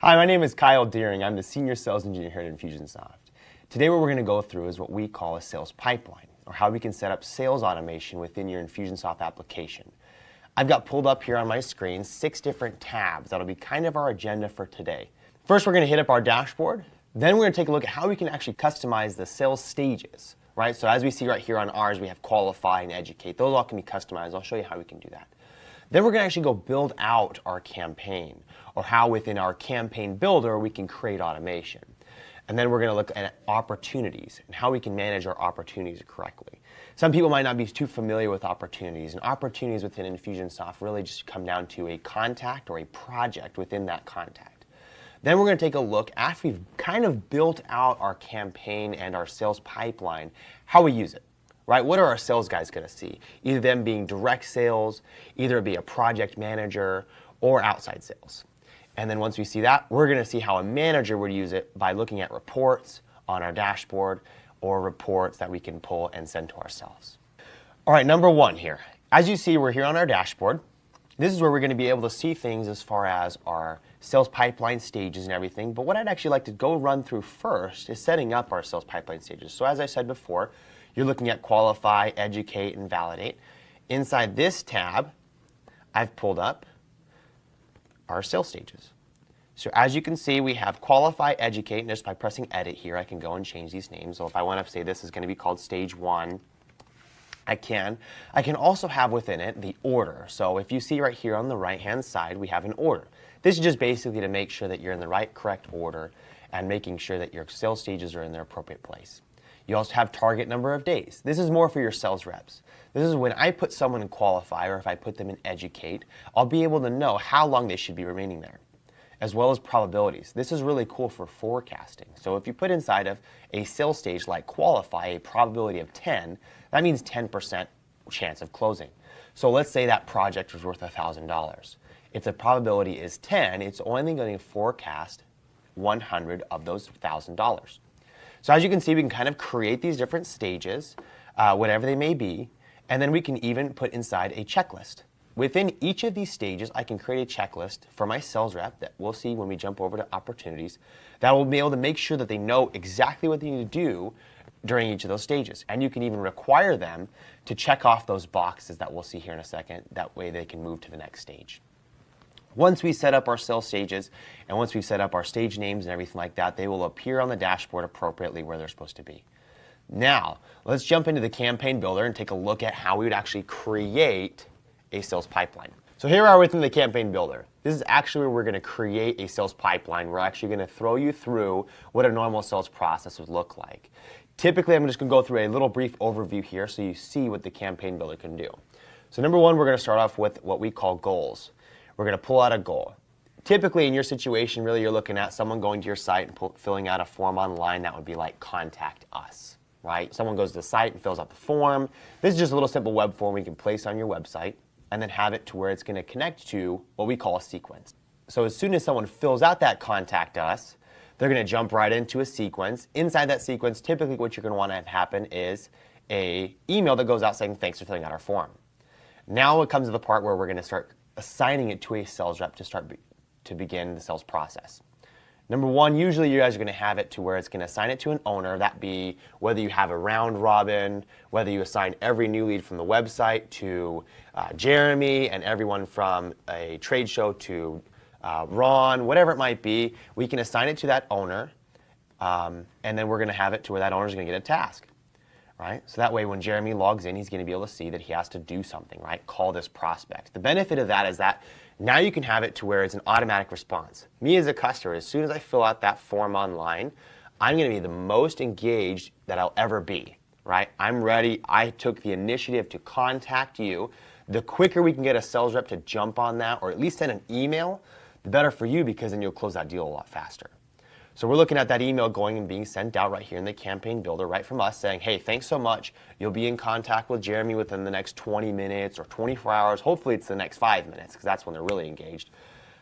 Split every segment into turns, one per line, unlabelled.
Hi, my name is Kyle Deering. I'm the Senior Sales Engineer here at Infusionsoft. Today what we're going to go through is what we call a sales pipeline, or how we can set up sales automation within your Infusionsoft application. I've got pulled up here on my screen 6 different tabs. That'll be kind of our agenda for today. First, we're going to hit up our dashboard. Then we're going to take a look at how we can actually customize the sales stages, right? So as we see right here on ours, we have qualify and educate. Those all can be customized. I'll show you how we can do that. Then we're going to actually go build out our campaign, or how within our campaign builder we can create automation. And then we're going to look at opportunities and how we can manage our opportunities correctly. Some people might not be too familiar with opportunities, and opportunities within Infusionsoft really just come down to a contact or a project within that contact. Then we're going to take a look, after we've kind of built out our campaign and our sales pipeline, how we use it. Right? What are our sales guys going to see? Either them being direct sales, either it be a project manager, or outside sales. And then once we see that, we're going to see how a manager would use it by looking at reports on our dashboard, or reports that we can pull and send to ourselves. All right, number 1 here. As you see, we're here on our dashboard. This is where we're going to be able to see things as far as our sales pipeline stages and everything. But what I'd actually like to go run through first is setting up our sales pipeline stages. So as I said before, you're looking at qualify, educate, and validate. Inside this tab, I've pulled up our sales stages. So as you can see, we have qualify, educate, and just by pressing edit here, I can go and change these names. So if I want to say this is going to be called stage 1, I can. I can also have within it the order. So if you see right here on the right-hand side, we have an order. This is just basically to make sure that you're in the right, correct order and making sure that your sales stages are in their appropriate place. You also have target number of days. This is more for your sales reps. This is when I put someone in qualify, or if I put them in educate, I'll be able to know how long they should be remaining there, as well as probabilities. This is really cool for forecasting. So if you put inside of a sales stage like qualify a probability of 10, that means 10% chance of closing. So let's say that project was worth $1,000. If the probability is 10, it's only going to forecast 100 of those $1,000. So as you can see, we can kind of create these different stages, whatever they may be, and then we can even put inside a checklist. Within each of these stages, I can create a checklist for my sales rep that we'll see when we jump over to opportunities, that will be able to make sure that they know exactly what they need to do during each of those stages. And you can even require them to check off those boxes that we'll see here in a second. That way they can move to the next stage. Once we set up our sales stages, and once we've set up our stage names and everything like that, they will appear on the dashboard appropriately where they're supposed to be. Now, let's jump into the campaign builder and take a look at how we would actually create a sales pipeline. So here we are within the campaign builder. This is actually where we're going to create a sales pipeline. We're actually going to throw you through what a normal sales process would look like. Typically, I'm just going to go through a little brief overview here so you see what the campaign builder can do. So number 1, we're going to start off with what we call goals. We're going to pull out a goal. Typically in your situation, really you're looking at someone going to your site and filling out a form online that would be like contact us, right? Someone goes to the site and fills out the form. This is just a little simple web form we can place on your website and then have it to where it's going to connect to what we call a sequence. So as soon as someone fills out that contact us, they're going to jump right into a sequence. Inside that sequence, typically what you're going to want to have happen is an email that goes out saying thanks for filling out our form. Now it comes to the part where we're going to start assigning it to a sales rep to begin the sales process. Number 1, usually you guys are going to have it to where it's going to assign it to an owner. That be whether you have a round robin, whether you assign every new lead from the website to Jeremy and everyone from a trade show to Ron, whatever it might be, we can assign it to that owner, and then we're going to have it to where that owner is going to get a task. Right? So that way when Jeremy logs in, he's going to be able to see that he has to do something, right? Call this prospect. The benefit of that is that now you can have it to where it's an automatic response. Me as a customer, as soon as I fill out that form online, I'm going to be the most engaged that I'll ever be, right? I'm ready. I took the initiative to contact you. The quicker we can get a sales rep to jump on that, or at least send an email, the better for you, because then you'll close that deal a lot faster. So we're looking at that email going and being sent out right here in the campaign builder, right from us, saying, hey, thanks so much. You'll be in contact with Jeremy within the next 20 minutes or 24 hours. Hopefully it's the next 5 minutes, because that's when they're really engaged.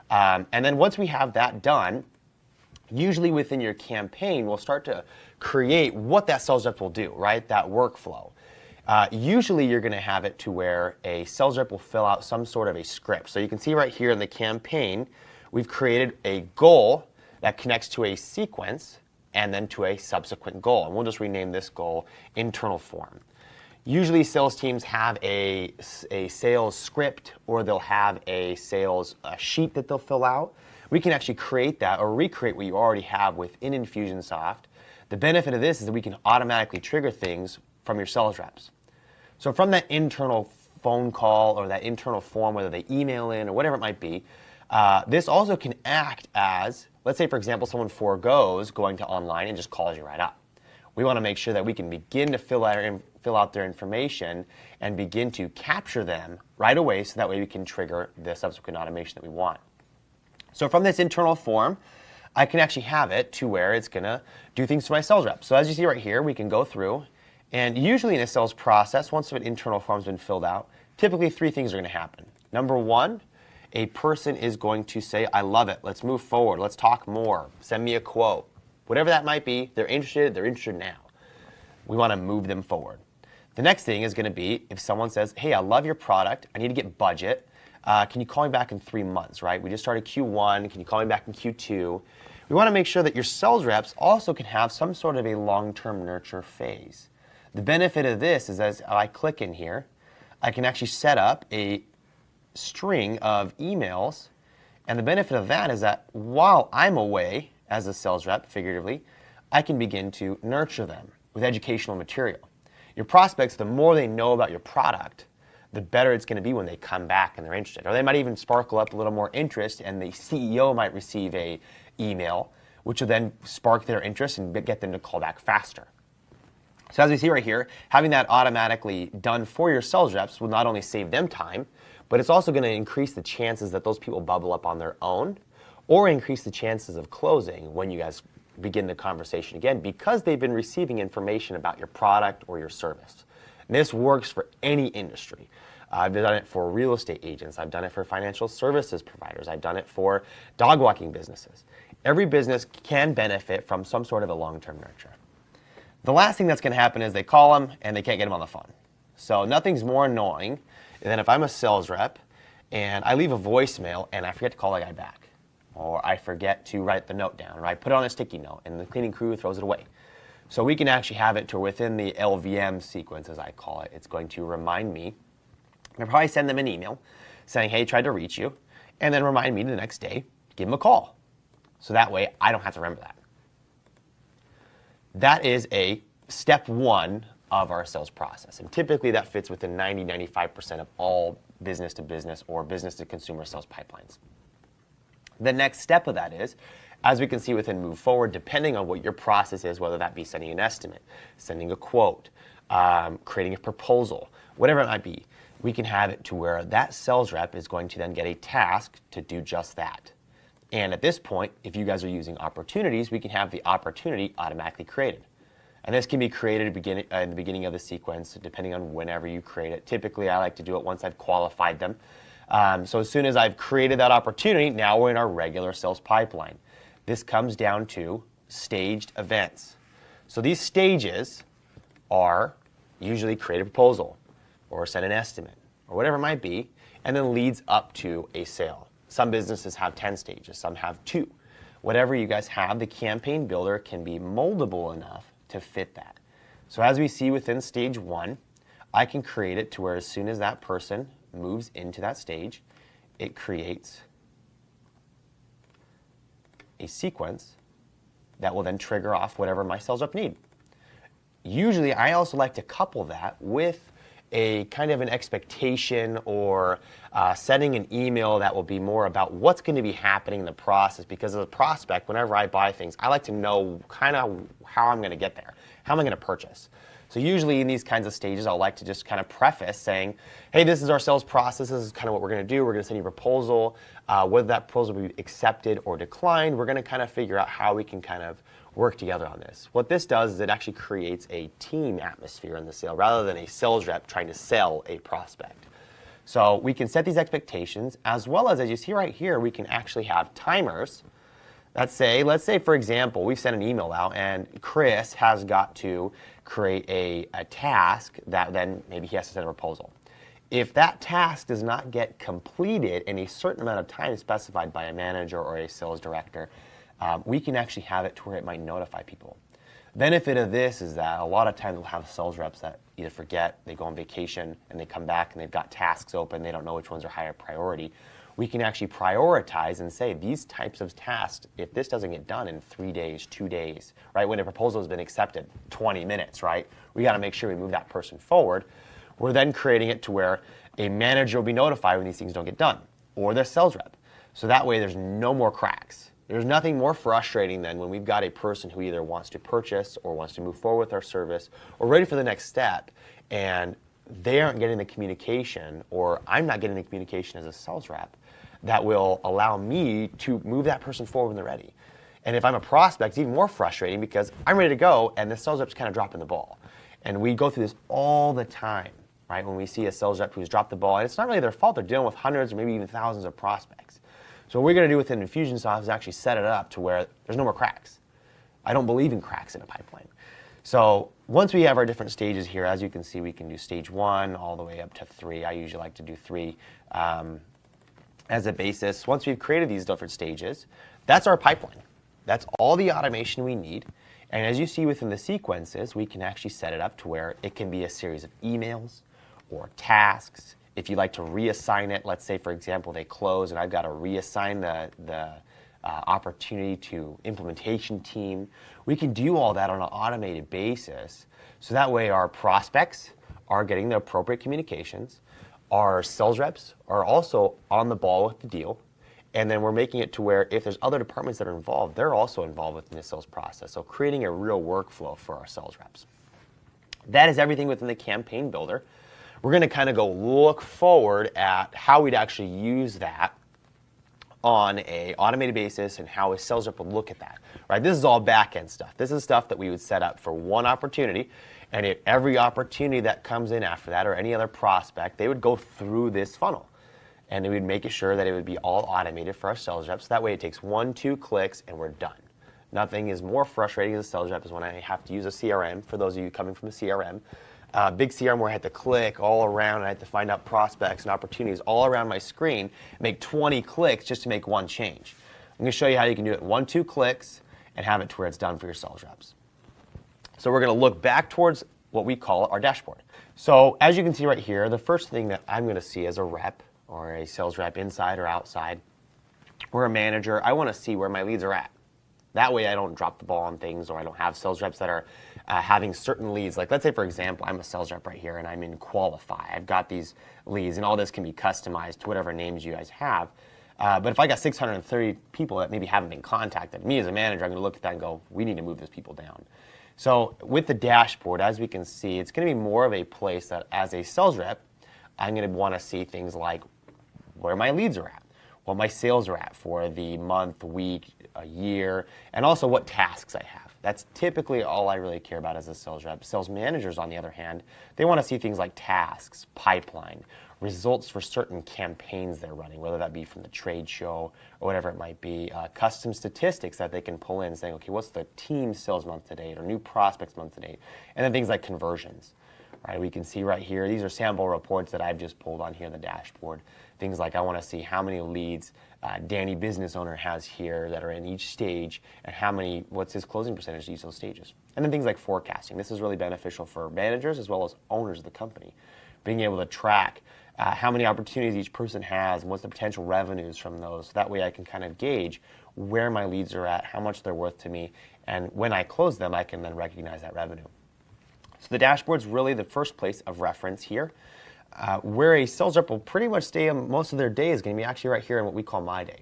And then once we have that done, usually within your campaign, we'll start to create what that sales rep will do, right? That workflow. Usually you're going to have it to where a sales rep will fill out some sort of a script. So you can see right here in the campaign, we've created a goal that connects to a sequence and then to a subsequent goal. And we'll just rename this goal internal form. Usually sales teams have a sales script, or they'll have a sales sheet that they'll fill out. We can actually create that or recreate what you already have within Infusionsoft. The benefit of this is that we can automatically trigger things from your sales reps. So from that internal phone call or that internal form, whether they email in or whatever it might be, this also can act as, let's say, for example, someone forgoes going to online and just calls you right up. We want to make sure that we can begin to fill out their information and begin to capture them right away, so that way we can trigger the subsequent automation that we want. So from this internal form, I can actually have it to where it's going to do things to my sales rep. So as you see right here, we can go through, and usually in a sales process, once an internal form has been filled out, typically 3 things are going to happen. Number 1, a person is going to say, I love it, let's move forward, let's talk more, send me a quote. Whatever that might be, they're interested now. We want to move them forward. The next thing is going to be if someone says, hey, I love your product, I need to get budget, can you call me back in 3 months, right? We just started Q1, can you call me back in Q2? We want to make sure that your sales reps also can have some sort of a long-term nurture phase. The benefit of this is, as I click in here, I can actually set up a string of emails, and the benefit of that is that while I'm away as a sales rep, figuratively, I can begin to nurture them with educational material. Your prospects, the more they know about your product, the better it's going to be when they come back and they're interested. Or they might even sparkle up a little more interest, and the CEO might receive a email, which will then spark their interest and get them to call back faster. So as we see right here, having that automatically done for your sales reps will not only save them time, but it's also going to increase the chances that those people bubble up on their own, or increase the chances of closing when you guys begin the conversation again, because they've been receiving information about your product or your service. And this works for any industry. I've done it for real estate agents. I've done it for financial services providers. I've done it for dog walking businesses. Every business can benefit from some sort of a long-term nurture. The last thing that's going to happen is they call them and they can't get them on the phone. So nothing's more annoying than if I'm a sales rep and I leave a voicemail and I forget to call the guy back, or I forget to write the note down, or I put it on a sticky note and the cleaning crew throws it away. So we can actually have it to within the LVM sequence, as I call it, it's going to remind me. I'll probably send them an email saying, hey, tried to reach you, and then remind me the next day, give them a call. So that way I don't have to remember that. That is a step 1 of our sales process. And typically that fits within 90-95% of all business to business or business to consumer sales pipelines. The next step of that is, as we can see within Move Forward, depending on what your process is, whether that be sending an estimate, sending a quote, creating a proposal, whatever it might be, we can have it to where that sales rep is going to then get a task to do just that. And at this point, if you guys are using opportunities, we can have the opportunity automatically created. And this can be created in the beginning of the sequence, depending on whenever you create it. Typically, I like to do it once I've qualified them. So as soon as I've created that opportunity, now we're in our regular sales pipeline. This comes down to staged events. So these stages are usually create a proposal or send an estimate or whatever it might be, and then leads up to a sale. Some businesses have 10 stages, some have 2. Whatever you guys have, the campaign builder can be moldable enough to fit that. So as we see within stage 1, I can create it to where as soon as that person moves into that stage, it creates a sequence that will then trigger off whatever my sales rep need. Usually, I also like to couple that with a kind of an expectation or sending an email that will be more about what's going to be happening in the process, because as a prospect, whenever I buy things, I like to know kind of how I'm going to get there. How am I going to purchase? So usually in these kinds of stages, I'll like to just kind of preface saying, hey, this is our sales process. This is kind of what we're going to do. We're going to send you a proposal. Whether that proposal will be accepted or declined, we're going to kind of figure out how we can kind of work together on this. What this does is it actually creates a team atmosphere in the sale rather than a sales rep trying to sell a prospect. So we can set these expectations, as well as you see right here, we can actually have timers. Let's say, for example, we've sent an email out and Chris has got to create a task that then maybe he has to send a proposal. If that task does not get completed in a certain amount of time specified by a manager or a sales director, we can actually have it to where it might notify people. Benefit of this is that a lot of times we'll have sales reps that either forget, they go on vacation, and they come back and they've got tasks open, they don't know which ones are higher priority. We can actually prioritize and say these types of tasks, if this doesn't get done in 3 days, 2 days, right, when a proposal has been accepted, 20 minutes, right, we got to make sure we move that person forward. We're then creating it to where a manager will be notified when these things don't get done, or the sales rep. So that way there's no more cracks. There's nothing more frustrating than when we've got a person who either wants to purchase or wants to move forward with our service or ready for the next step, and they aren't getting the communication, or I'm not getting the communication as a sales rep that will allow me to move that person forward when they're ready. And if I'm a prospect, it's even more frustrating because I'm ready to go and the sales rep's kind of dropping the ball. And we go through this all the time, right? When we see a sales rep who's dropped the ball, and it's not really their fault, they're dealing with hundreds or maybe even thousands of prospects. So what we're going to do within Infusionsoft is actually set it up to where there's no more cracks. I don't believe in cracks in a pipeline. So once we have our different stages here, as you can see, we can do stage 1 all the way up to 3. I usually like to do 3 as a basis. Once we've created these different stages, that's our pipeline. That's all the automation we need. And as you see within the sequences, we can actually set it up to where it can be a series of emails or tasks. If you like to reassign it, let's say, for example, they close and I've got to reassign the opportunity to implementation team, we can do all that on an automated basis. So that way our prospects are getting the appropriate communications. Our sales reps are also on the ball with the deal. And then we're making it to where if there's other departments that are involved, they're also involved within the sales process. So creating a real workflow for our sales reps. That is everything within the campaign builder. We're going to kind of go look forward at how we'd actually use that on an automated basis and how a sales rep would look at that. Right? This is all back-end stuff. This is stuff that we would set up for one opportunity, and if every opportunity that comes in after that or any other prospect, they would go through this funnel. And we would make sure that it would be all automated for our sales reps. That way it takes 1-2 clicks and we're done. Nothing is more frustrating as a sales rep is when I have to use a CRM, for those of you coming from a CRM. Big CRM where I had to click all around and I had to find out prospects and opportunities all around my screen, make 20 clicks just to make one change. I'm going to show you how you can do it in 1-2 clicks and have it to where it's done for your sales reps. So we're going to look back towards what we call our dashboard. So as you can see right here, the first thing that I'm going to see as a rep or a sales rep inside or outside or a manager, I want to see where my leads are at. That way I don't drop the ball on things, or I don't have sales reps that are having certain leads. Like let's say, for example, I'm a sales rep right here and I'm in Qualify. I've got these leads and all this can be customized to whatever names you guys have. But if I got 630 people that maybe haven't been contacted, me as a manager, I'm going to look at that and go, we need to move those people down. So with the dashboard, as we can see, it's going to be more of a place that as a sales rep, I'm going to want to see things like where my leads are at, what my sales are at for the month, week, a year, and also what tasks I have. That's typically all I really care about as a sales rep. Sales managers, on the other hand, they want to see things like tasks, pipeline, results for certain campaigns they're running, whether that be from the trade show or whatever it might be, custom statistics that they can pull in saying, okay, what's the team sales month to date or new prospects month to date, and then things like conversions. Right, we can see right here, these are sample reports that I've just pulled on here in the dashboard. Things like I want to see how many leads Danny business owner has here that are in each stage, and what's his closing percentage at each of those stages. And then things like forecasting. This is really beneficial for managers as well as owners of the company. Being able to track how many opportunities each person has and what's the potential revenues from those. So that way I can kind of gauge where my leads are at, how much they're worth to me, and when I close them, I can then recognize that revenue. So the dashboard's really the first place of reference here. Where a sales rep will pretty much stay most of their day is going to be actually right here in what we call My Day.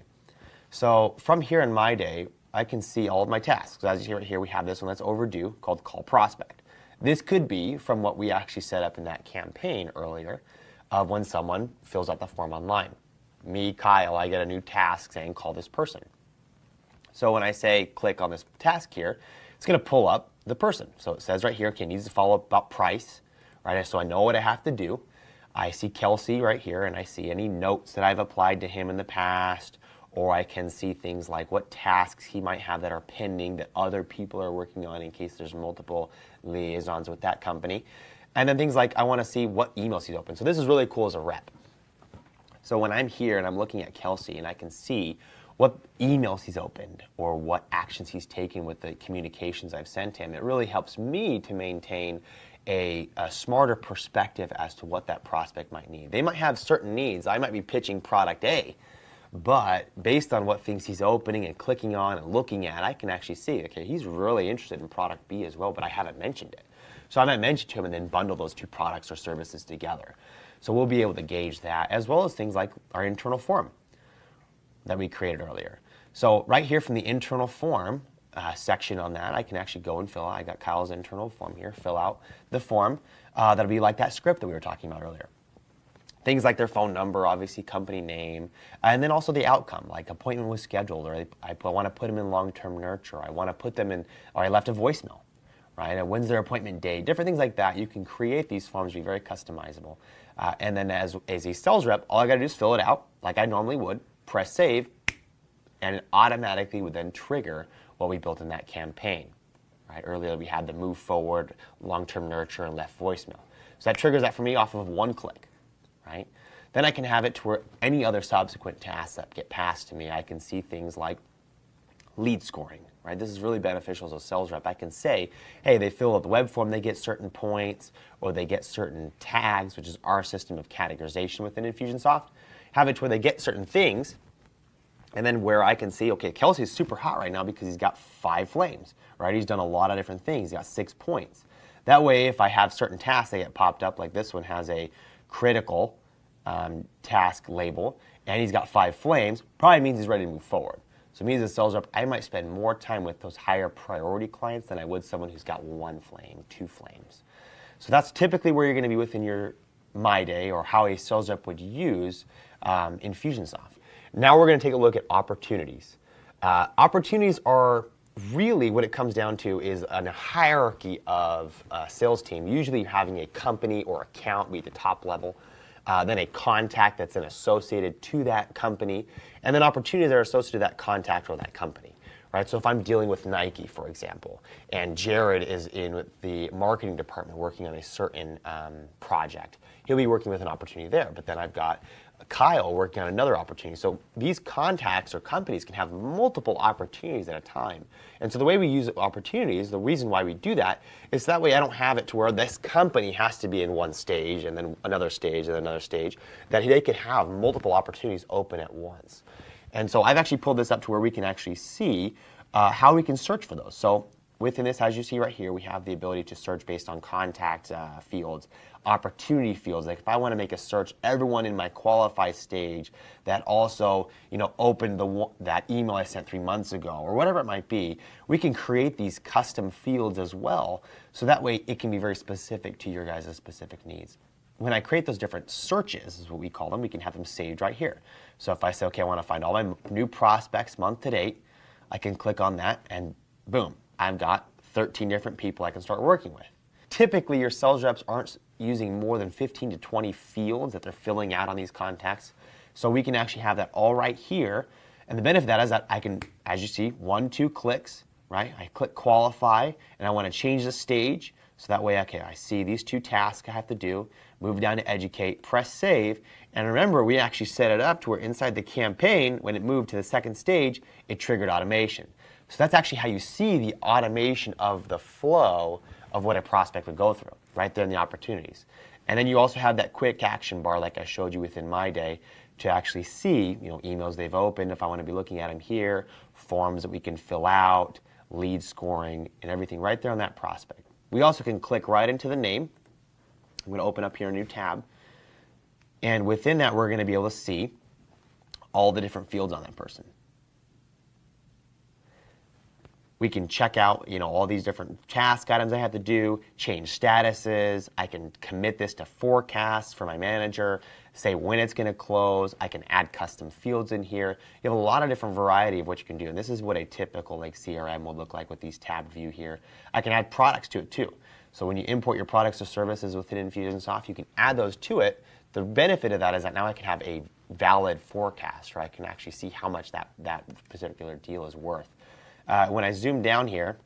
So from here in My Day, I can see all of my tasks. So as you see right here, we have this one that's overdue called Call Prospect. This could be from what we actually set up in that campaign earlier of when someone fills out the form online. Me, Kyle, I get a new task saying call this person. So when I say click on this task here, it's going to pull up the person. So it says right here, okay, it needs to follow up about price, right? So I know what I have to do. I see Kelsey right here, and I see any notes that I've applied to him in the past, or I can see things like what tasks he might have that are pending that other people are working on in case there's multiple liaisons with that company. And then things like I want to see what emails he's opened. So this is really cool as a rep. So when I'm here and I'm looking at Kelsey and I can see what emails he's opened or what actions he's taken with the communications I've sent him. It really helps me to maintain a smarter perspective as to what that prospect might need. They might have certain needs. I might be pitching product A, but based on what things he's opening and clicking on and looking at, I can actually see, okay, he's really interested in product B as well, but I haven't mentioned it. So I might mention to him and then bundle those two products or services together. So we'll be able to gauge that, as well as things like our internal form that we created earlier. So right here from the internal form section on that, I can actually go and fill out. I got Kyle's internal form here, fill out the form. That'll be like that script that we were talking about earlier. Things like their phone number, obviously company name, and then also the outcome, like appointment was scheduled, or I want to put them in long-term nurture, I want to put them in, or I left a voicemail, right? And when's their appointment date? Different things like that. You can create these forms to be very customizable. And then as a sales rep, all I got to do is fill it out like I normally would, press save, and it automatically would then trigger what we built in that campaign. Right? Earlier we had the move forward, long-term nurture, and left voicemail. So that triggers that for me off of one click. Right? Then I can have it to where any other subsequent tasks that get passed to me, I can see things like lead scoring. Right? This is really beneficial as a sales rep. I can say, hey, they fill out the web form, they get certain points, or they get certain tags, which is our system of categorization within Infusionsoft. Have it to where they get certain things, and then where I can see, okay, Kelsey's super hot right now because he's got 5 flames. Right? He's done a lot of different things. He's got 6 points. That way, if I have certain tasks that get popped up, like this one has a critical task label, and he's got 5 flames, probably means he's ready to move forward. So me as a sales rep, I might spend more time with those higher priority clients than I would someone who's got 1 flame, 2 flames. So that's typically where you're going to be within your My Day, or how a sales rep would use Infusionsoft. Now we're going to take a look at opportunities. Opportunities are really what it comes down to is a hierarchy of a sales team. Usually you're having a company or account be at the top level, then a contact that's then associated to that company, and then opportunities that are associated to that contact or that company. Right? So if I'm dealing with Nike, for example, and Jared is in the marketing department working on a certain project, he'll be working with an opportunity there. But then I've got Kyle working on another opportunity. So these contacts or companies can have multiple opportunities at a time. And so the way we use opportunities, the reason why we do that is that way I don't have it to where this company has to be in one stage and then another stage and another stage, that they could have multiple opportunities open at once. And so I've actually pulled this up to where we can actually see how we can search for those. So within this, as you see right here, we have the ability to search based on contact fields, opportunity fields. Like if I want to make a search, everyone in my qualify stage that also, opened that email I sent 3 months ago, or whatever it might be, we can create these custom fields as well. So that way it can be very specific to your guys' specific needs. When I create those different searches, is what we call them, we can have them saved right here. So if I say, okay, I want to find all my new prospects month to date, I can click on that and boom, I've got 13 different people I can start working with. Typically, your sales reps aren't using more than 15 to 20 fields that they're filling out on these contacts. So we can actually have that all right here. And the benefit of that is that I can, as you see, 1, 2 clicks, right? I click qualify and I want to change the stage. So that way, okay, I see these 2 tasks I have to do, move down to educate, press save. And remember, we actually set it up to where inside the campaign, when it moved to the second stage, it triggered automation. So that's actually how you see the automation of the flow of what a prospect would go through, right there in the opportunities. And then you also have that quick action bar like I showed you within My Day to actually see, emails they've opened if I want to be looking at them here, forms that we can fill out, lead scoring, and everything right there on that prospect. We also can click right into the name. I'm going to open up here a new tab. And within that, we're going to be able to see all the different fields on that person. We can check out, all these different task items I have to do, change statuses. I can commit this to forecasts for my manager, say when it's going to close. I can add custom fields in here. You have a lot of different variety of what you can do. And this is what a typical CRM will look like with these tab view here. I can add products to it too. So when you import your products or services within Infusionsoft, you can add those to it. The benefit of that is that now I can have a valid forecast, or I can actually see how much that particular deal is worth. When I zoom down here,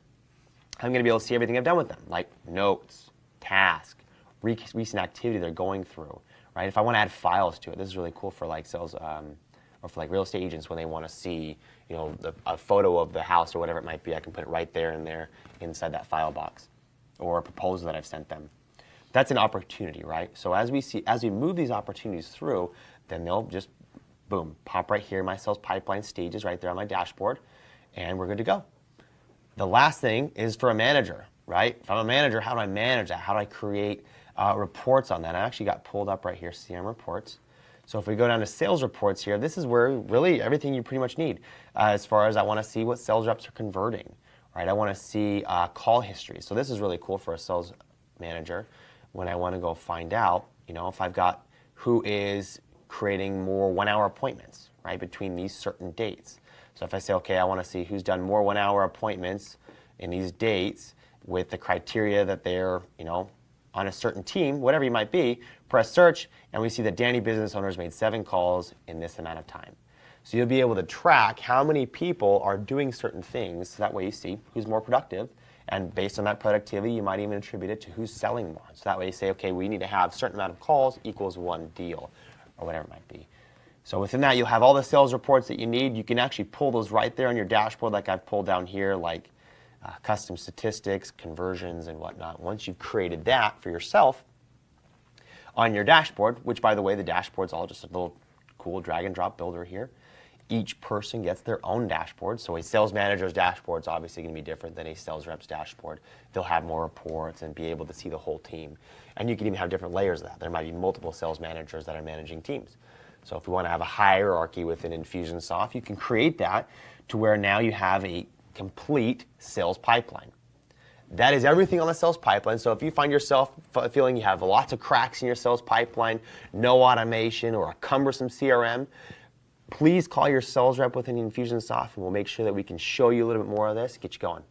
I'm going to be able to see everything I've done with them, like notes, task, recent activity they're going through, right? If I want to add files to it, this is really cool for sales or for like real estate agents when they want to see, a photo of the house or whatever it might be, I can put it right there and there inside that file box, or a proposal that I've sent them. That's an opportunity, right? So as we move these opportunities through, then they'll just, boom, pop right here in my sales pipeline stages right there on my dashboard, and we're good to go. The last thing is for a manager, right? If I'm a manager, how do I manage that? How do I create reports on that? I actually got pulled up right here, CRM reports. So if we go down to sales reports here, this is where really everything you pretty much need. As far as I want to see what sales reps are converting, right? I want to see call history. So this is really cool for a sales manager when I want to go find out, if I've got who is creating more 1-hour appointments, right, between these certain dates. So if I say, okay, I want to see who's done more 1-hour appointments in these dates with the criteria that they're, on a certain team, whatever you might be, press search, and we see that Danny business owners made 7 calls in this amount of time. So you'll be able to track how many people are doing certain things, so that way you see who's more productive, and based on that productivity, you might even attribute it to who's selling more. So that way you say, okay, we need to have a certain amount of calls equals 1 deal, or whatever it might be. So within that, you'll have all the sales reports that you need. You can actually pull those right there on your dashboard like I've pulled down here, like custom statistics, conversions, and whatnot. Once you've created that for yourself on your dashboard, which, by the way, the dashboard's all just a little cool drag and drop builder here. Each person gets their own dashboard. So a sales manager's dashboard is obviously going to be different than a sales rep's dashboard. They'll have more reports and be able to see the whole team. And you can even have different layers of that. There might be multiple sales managers that are managing teams. So if we want to have a hierarchy within Infusionsoft, you can create that to where now you have a complete sales pipeline. That is everything on the sales pipeline. So if you find yourself feeling you have lots of cracks in your sales pipeline, no automation, or a cumbersome CRM, please call your sales rep within Infusionsoft, and we'll make sure that we can show you a little bit more of this, get you going.